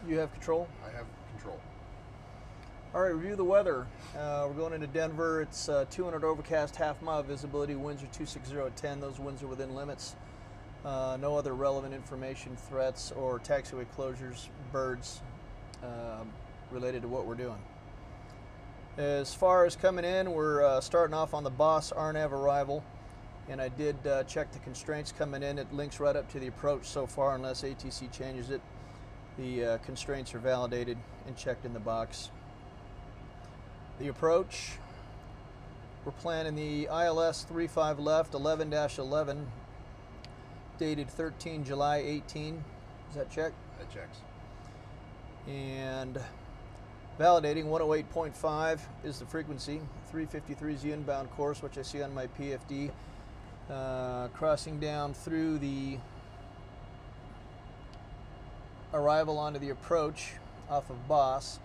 You have control? I have control. All right, review the weather. We're going into Denver. It's 200 overcast, half-mile visibility. Winds are 260 at 10. Those winds are within limits. No other relevant information, threats, or taxiway closures, birds related to what we're doing. As far as coming in, we're starting off on the Boss RNAV arrival. And I did check the constraints coming in. It links right up to the approach so far, unless ATC changes it. The constraints are validated and checked in the box. The approach, we're planning the ILS 35 left 11-11, dated 13 July 18. Does that check? That checks. And validating 108.5 is the frequency. 353 is the inbound course, which I see on my PFD. Crossing down through the arrival onto the approach off of Boss.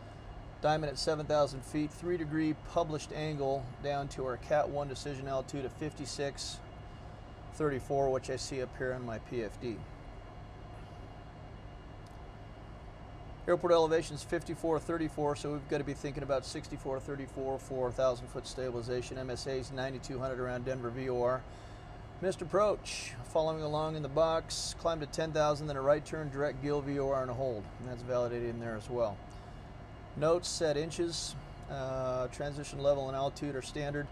Diamond at 7,000 feet, 3-degree published angle down to our Cat 1 decision altitude of 56.34, which I see up here on my PFD. Airport elevation is 54.34, so we've got to be thinking about 64.34 for 1,000-foot stabilization. MSA is 9,200 around Denver VOR. Missed approach, following along in the box, climb to 10,000, then a right turn, direct gill VOR and a hold, and that's validated in there as well. Notes set inches, transition level and altitude are standard.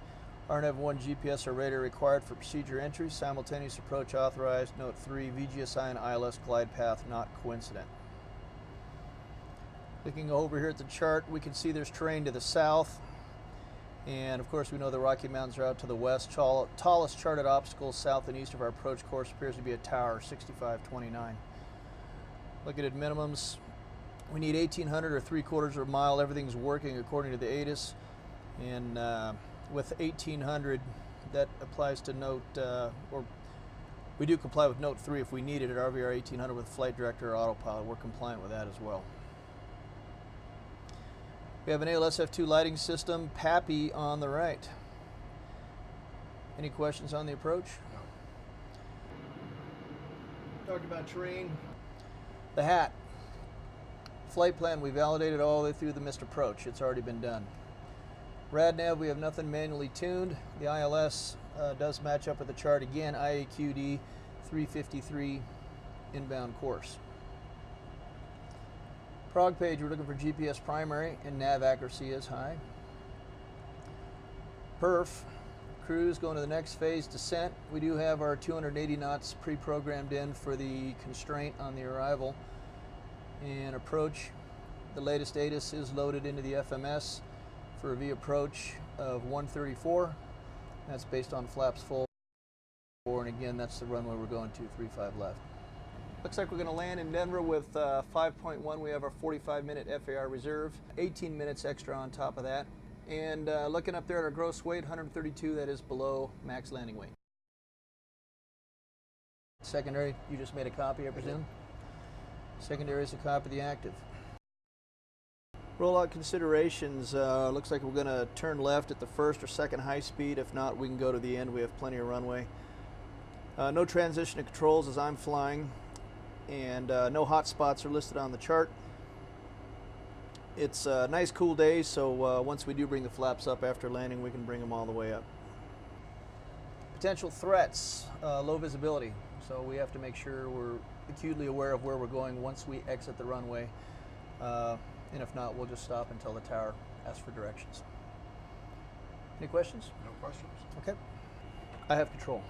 RNAV 1 GPS or radar required for procedure entry. Simultaneous approach authorized. Note 3, VGSI and ILS glide path not coincident. Looking over here at the chart, we can see there's terrain to the south. And of course we know the Rocky Mountains are out to the west. Tallest charted obstacle south and east of our approach course appears to be a tower, 6529. Looking at minimums. We need 1,800 or 3/4 of a mile. Everything's working according to the ATIS. And with 1,800, that applies to note, or we do comply with note 3 if we need it at RVR 1,800 with flight director or autopilot. We're compliant with that as well. We have an ALSF2 lighting system, PAPI on the right. Any questions on the approach? No. Talked about terrain. The hat. Flight plan, we validated all the way through the missed approach. It's already been done. RadNav, we have nothing manually tuned. The ILS does match up with the chart again. IAQD 353 inbound course. Prog page, we're looking for GPS primary and nav accuracy is high. Perf, cruise going to the next phase, descent. We do have our 280 knots pre-programmed in for the constraint on the arrival. And approach, the latest ATIS is loaded into the FMS for a V approach of 134. That's based on flaps full. And again, that's the runway we're going to, 35 left. Looks like we're going to land in Denver with 5.1. We have our 45-minute FAR reserve, 18 minutes extra on top of that. And looking up there at our gross weight, 132, that is below max landing weight. Secondary, you just made a copy, I presume? Secondary is a copy of the active. Rollout considerations, looks like we're going to turn left at the first or second high speed. If not, we can go to the end. We have plenty of runway. No transition to controls as I'm flying, and no hot spots are listed on the chart. It's a nice cool day, so once we do bring the flaps up after landing, we can bring them all the way up. Potential threats, low visibility, so we have to make sure we're acutely aware of where we're going once we exit the runway. And if not, we'll just stop until the tower asks for directions. Any questions? No questions. Okay. I have control.